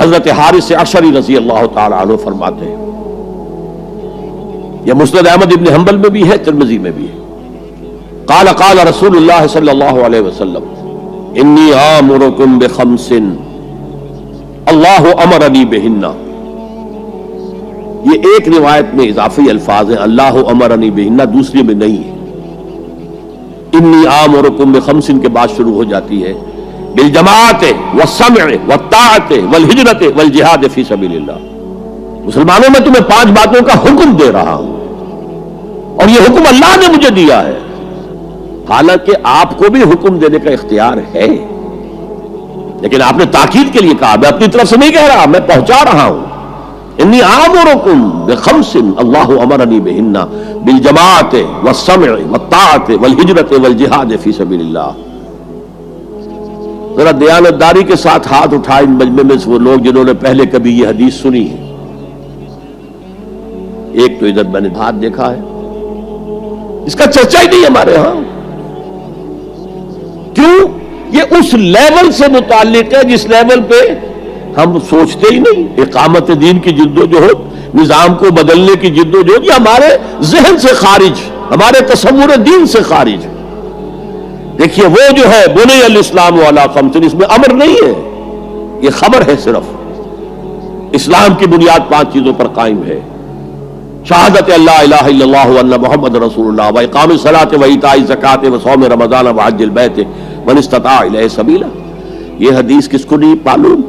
حضرت حارث اشعری رضی اللہ تعالی عنہ فرماتے ہیں، یہ مسند احمد ابن حنبل میں بھی ہے، ترمذی میں بھی ہے، قال قال رسول اللہ صلی اللہ علیہ وسلم انی آمرکم بخمس اللہ امرنی بہن۔ یہ ایک روایت میں اضافی الفاظ ہیں، اللہ امرنی بہن، دوسری میں نہیں ہے۔ انی آمرکم بخمس کے بعد شروع ہو جاتی ہے بالجماعت والسمع والطاعت والہجرت والجہاد فی سبیل اللہ۔ مسلمانوں میں تمہیں 5 باتوں کا حکم دے رہا ہوں، اور یہ حکم اللہ نے مجھے دیا ہے، حالانکہ آپ کو بھی حکم دینے کا اختیار ہے، لیکن آپ نے تاکید کے لیے کہا، میں اپنی طرف سے نہیں کہہ رہا، میں پہنچا رہا ہوں۔ انی آمرکم بخمس اللہ امرنی بہن بالجماعت والسمع والطاعت والہجرت والجہاد فی سبیل اللہ۔ ذرا دیانتداری کے ساتھ ہاتھ اٹھائیں ان مجمع میں سے وہ لوگ جنہوں نے پہلے کبھی یہ حدیث سنی ہے۔ ایک تو ادھر میں نے ہاتھ دیکھا ہے، اس کا چرچا ہی نہیں ہمارے ہاں۔ کیوں؟ یہ اس لیول سے متعلق ہے جس لیول پہ ہم سوچتے ہی نہیں۔ اقامت دین کی جدوجہد، نظام کو بدلنے کی جدوجہد، یہ ہمارے ذہن سے خارج، ہمارے تصور دین سے خارج۔ دیکھیے وہ جو ہے بنی الاسلام علی خمس، اس میں امر نہیں ہے، یہ خبر ہے صرف۔ اسلام کی بنیاد 5 چیزوں پر قائم ہے، شہادت اللہ الہ الا اللہ وان محمد رسول اللہ، واقام الصلاۃ وایتاء الزکوٰۃ وصوم رمضان وحج البیت من استطاع الیہ سبیلا۔ یہ حدیث کس کو نہیں معلوم؟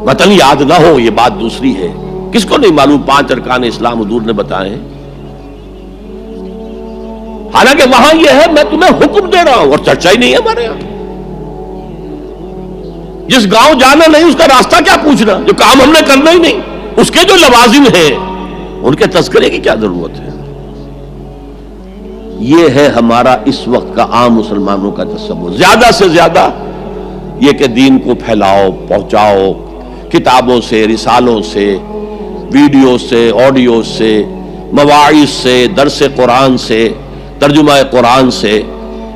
وطن یاد نہ ہو یہ بات دوسری ہے، کس کو نہیں معلوم 5 ارکان اسلام حضور نے بتائے ہیں؟ حالانکہ وہاں یہ ہے میں تمہیں حکم دے رہا ہوں، اور چرچا ہی نہیں ہے ہمارے یہاں۔ جس گاؤں جانا نہیں اس کا راستہ کیا پوچھنا، جو کام ہم نے کرنا ہی نہیں، اس کے جو لوازم ہیں ان کے تذکرے کی کیا ضرورت ہے؟ یہ ہے ہمارا اس وقت کا عام مسلمانوں کا تصور۔ زیادہ سے زیادہ یہ کہ دین کو پھیلاؤ، پہنچاؤ، کتابوں سے، رسالوں سے، ویڈیو سے، آڈیو سے، مواعظ سے، درس قرآن سے، ترجمہ قرآن سے،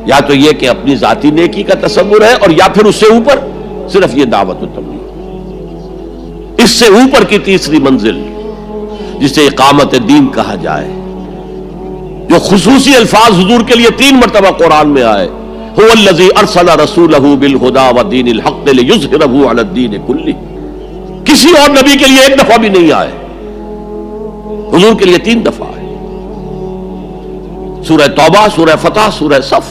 یا تو یہ کہ اپنی ذاتی نیکی کا تصور ہے، اور یا پھر اس سے اوپر صرف یہ دعوت و تبلیغ۔ اس سے اوپر کی تیسری منزل جسے اقامت دین کہا جائے، جو خصوصی الفاظ حضور کے لیے 3 مرتبہ قرآن میں آئے، هو الذی ارسل رسولہ بالہدی ودین الحق لیظہرہ علی الدین کلہ۔ کسی اور نبی کے لیے 1 دفعہ بھی نہیں آئے، حضور کے لیے 3 دفعہ آئے، سورہ توبہ، سورہ فتح، سورہ صف۔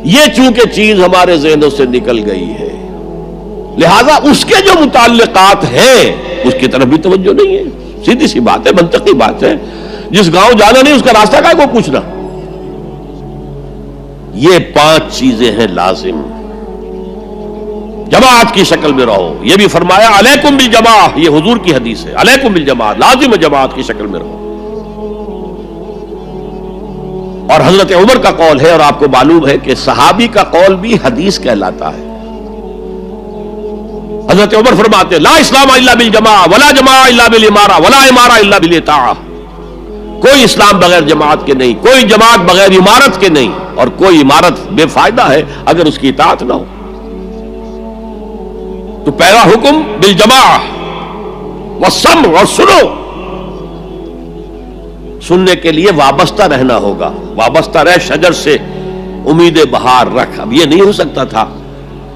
یہ چونکہ چیز ہمارے ذہنوں سے نکل گئی ہے، لہذا اس کے جو متعلقات ہیں اس کی طرف بھی توجہ نہیں ہے۔ سیدھی سی بات ہے، منطقی بات ہے، جس گاؤں جانا نہیں اس کا راستہ کا کو پوچھنا۔ یہ 5 چیزیں ہیں لازم، جماعت کی شکل میں رہو۔ یہ بھی فرمایا علیکم بالجماع، یہ حضور کی حدیث ہے، علیکم بالجماع، لازم جماعت کی شکل میں رہو۔ اور حضرت عمر کا قول ہے، اور آپ کو معلوم ہے کہ صحابی کا قول بھی حدیث کہلاتا ہے۔ حضرت عمر فرماتے لا اسلام الا بالجماع ولا جماع الا بالامارہ ولا امارہ الا بالاطاعہ۔ کوئی اسلام بغیر جماعت کے نہیں، کوئی جماعت بغیر عمارت کے نہیں، اور کوئی عمارت بے فائدہ ہے اگر اس کی اطاعت نہ ہو۔ تو پہلا حکم بالجماع والسمع، اور سنو، سننے کے لیے وابستہ رہنا ہوگا، وابستہ رہ شجر سے امید بہار رکھ۔ اب یہ نہیں ہو سکتا تھا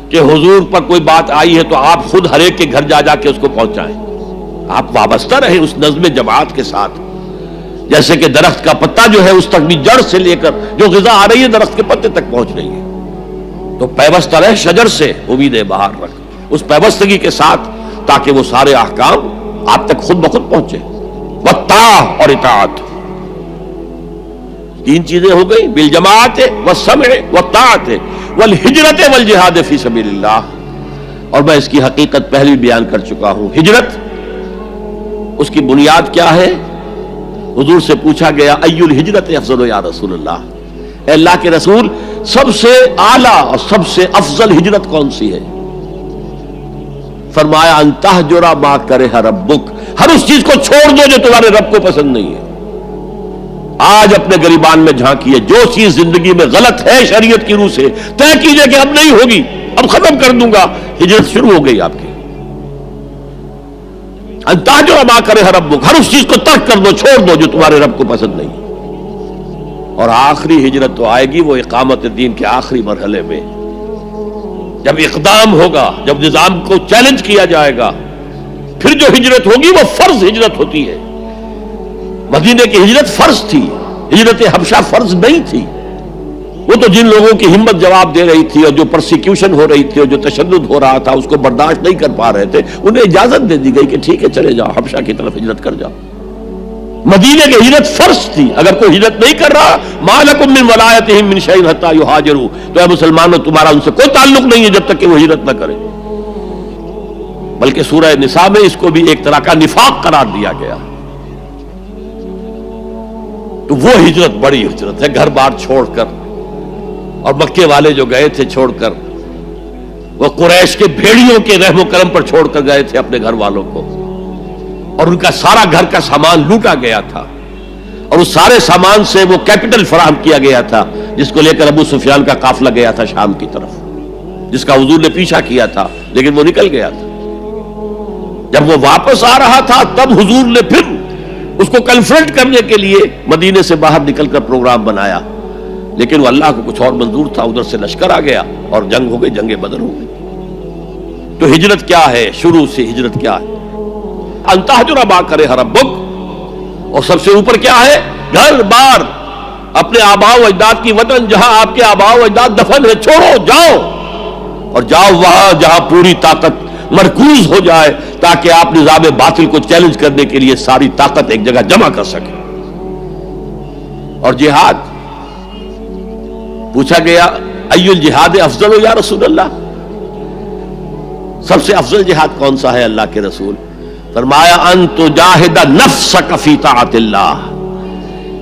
کہ حضور پر کوئی بات آئی ہے تو آپ خود ہر ایک کے گھر جا جا کے اس کو پہنچائیں۔ آپ وابستہ رہیں اس نظم جماعت کے ساتھ، جیسے کہ درخت کا پتا جو ہے اس تک بھی جڑ سے لے کر جو غذا آ رہی ہے درخت کے پتے تک پہنچ رہی ہے۔ تو پیوستہ رہ شجر سے امید بہار رکھ، اس پیوستگی کے ساتھ، تاکہ وہ سارے احکام آپ تک خود بخود پہنچے۔ والطاعہ، اور اطاعت۔ 3 چیزیں ہو گئی، بالجماعت والسمع والطاعت والہجرت والجہاد فی سبیل اللہ۔ اور میں اس کی حقیقت پہلے بیان کر چکا ہوں۔ ہجرت، اس کی بنیاد کیا ہے؟ حضور سے پوچھا گیا ای الہجرت افضل یا رسول اللہ، اے اللہ کے رسول سب سے اعلیٰ اور سب سے افضل ہجرت کون سی ہے؟ فرمایا ان تہجر ما کرہ ربک، ہر اس چیز کو چھوڑ دو جو تمہارے رب کو پسند نہیں ہے۔ آج اپنے گریبان میں جھانکیے، جو چیز زندگی میں غلط ہے شریعت کی روح سے، طے کیجئے کہ اب نہیں ہوگی، اب ختم کر دوں گا، ہجرت شروع ہو گئی آپ کی۔ ان تہجر ما کرہ ربک، ہر اس چیز کو ترک کر دو، چھوڑ دو جو تمہارے رب کو پسند نہیں۔ اور آخری ہجرت تو آئے گی وہ اقامت دین کے آخری مرحلے میں، جب اقدام ہوگا، جب نظام کو چیلنج کیا جائے گا، پھر جو ہجرت ہوگی وہ فرض ہجرت ہوتی ہے۔ مدینے کی ہجرت فرض تھی، ہجرت حبشہ فرض نہیں تھی۔ وہ تو جن لوگوں کی ہمت جواب دے رہی تھی اور جو پرسیکیوشن ہو رہی تھی اور جو تشدد ہو رہا تھا اس کو برداشت نہیں کر پا رہے تھے، انہیں اجازت دے دی گئی کہ ٹھیک ہے چلے جاؤ، حبشہ کی طرف ہجرت کر جاؤ۔ مدینے کی ہجرت فرض تھی۔ اگر کوئی ہجرت نہیں کر رہا، ما لکم من ولایتہم من شیء حتی یہاجروا، تو اے مسلمانوں تمہارا ان سے کوئی تعلق نہیں ہے جب تک کہ وہ ہجرت نہ کرے۔ بلکہ سورہ نساء میں اس کو بھی ایک طرح کا نفاق قرار دیا گیا۔ تو وہ ہجرت بڑی ہجرت ہے، گھر بار چھوڑ کر، اور مکے والے جو گئے تھے چھوڑ کر، وہ قریش کے بھیڑیوں کے رحم و کرم پر چھوڑ کر گئے تھے اپنے گھر والوں کو، اور ان کا سارا گھر کا سامان لوٹا گیا تھا، اور اس سارے سامان سے وہ کیپٹل فراہم کیا گیا تھا جس کو لے کر ابو سفیان کا قافلہ گیا تھا شام کی طرف، جس کا حضور نے پیچھا کیا تھا لیکن وہ نکل گیا تھا۔ جب وہ واپس آ رہا تھا تب حضور نے پھر اس کو کنفرنٹ کرنے کے لیے مدینے سے باہر نکل کر پروگرام بنایا، لیکن وہ اللہ کو کچھ اور منظور تھا، ادھر سے لشکر آ گیا اور جنگ ہو گئی، جنگ بدر ہو گئی۔ تو ہجرت کیا ہے؟ شروع سے ہجرت کیا ہے؟ ان تہجر ما کرہ ربک، اور سب سے اوپر کیا ہے؟ گھر بار، اپنے آباء و اجداد کی وطن، جہاں آپ کے آباء و اجداد دفن ہے، چھوڑو جاؤ، اور جاؤ وہاں جہاں پوری طاقت مرکوز ہو جائے تاکہ آپ نظام باطل کو چیلنج کرنے کے لیے ساری طاقت ایک جگہ جمع کر سکیں۔ اور جہاد پوچھا گیا ای الجہاد افضل یا رسول اللہ، سب سے افضل جہاد کون سا ہے اللہ کے رسول؟ فرمایا ان تجاہد نفسک فی طاعت اللہ،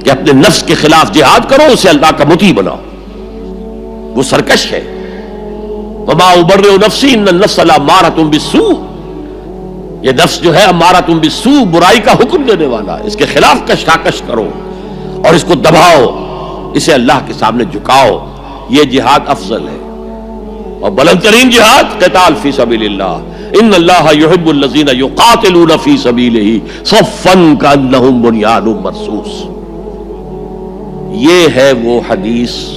کہ اپنے نفس کے خلاف جہاد کرو، اسے اللہ کا مطیع بناؤ۔ وہ سرکش ہے، وما ابرئ نفسی ان النفس لامارۃ بالسوء، یہ نفس جو ہے امارۃ بالسوء، برائی کا حکم دینے والا ہے، اس کے خلاف کشاکش کرو اور اس کو دباؤ، اسے اللہ کے سامنے جھکاؤ، یہ جہاد افضل ہے۔ اور بلند ترین جہاد قتال فی سبیل اللہ، ان اللہ یحب الذین یقاتلون فی سبیلہ صفا کانہم بنیان مرصوص۔ یہ ہے وہ حدیث